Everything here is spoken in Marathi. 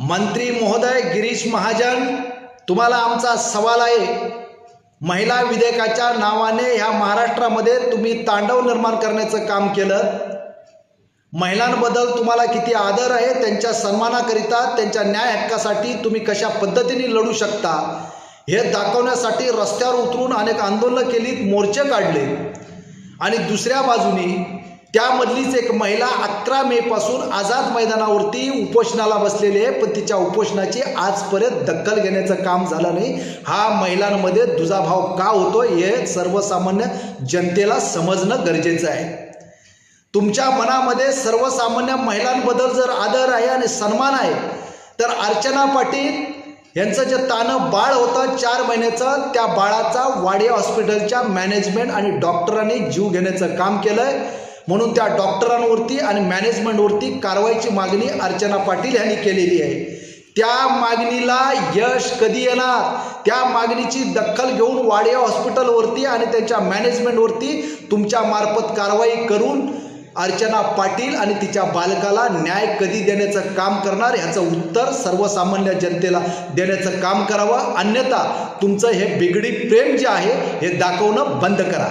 मंत्री महोदय गिरीश महाजन, तुम्हाला आमचा सवाल आहे। महिला विधेयकाच्या नावाने ह्या महाराष्ट्रामध्ये तुम्ही तांडव निर्माण करण्याचं काम केलं। महिलांबद्दल तुम्हाला किती आदर आहे, त्यांच्या सन्मानाकरिता, त्यांच्या न्याय हक्कासाठी तुम्ही कशा पद्धतीने लढू शकता हे दाखवण्यासाठी रस्त्यावर उतरून अनेक आंदोलनं केली, मोर्चे काढले। आणि दुसऱ्या बाजूने त्यामधलीच एक महिला 11 मे पासून आझाद मैदानावरती उपोषणाला बसलेली आहे, पण तिच्या उपोषणाची आजपर्यंत दखल घेण्याचं काम झालं नाही। हा महिलांमध्ये दुजाभाव का होतो हे सर्वसामान्य जनतेला समजणं गरजेचं आहे। तुमच्या मनामध्ये सर्वसामान्य महिलांबद्दल जर आदर आहे आणि सन्मान आहे तर अर्चना पाटील यांचं जे तानं बाळ होतं 4 महिन्याचं, त्या बाळाचा वाडिया हॉस्पिटलच्या मॅनेजमेंट आणि डॉक्टरांनी जीव घेण्याचं काम केलंय। म्हणून त्या डॉक्टरांवरती आणि मॅनेजमेंटवरती कारवाईची मागणी अर्चना पाटील यांनी केलेली आहे। त्या मागणीला यश कधी येणार, त्या मागणीची दखल घेऊन वाडिया हॉस्पिटलवरती आणि त्यांच्या मॅनेजमेंटवरती तुमच्या मार्फत कारवाई करून अर्चना पाटील आणि तिच्या बालकाला न्याय कधी देण्याचं काम करणार ह्याचं उत्तर सर्वसामान्य जनतेला देण्याचं काम करावं। अन्यथा तुमचं हे बिगडी प्रेम जे आहे हे दाखवणं बंद करा।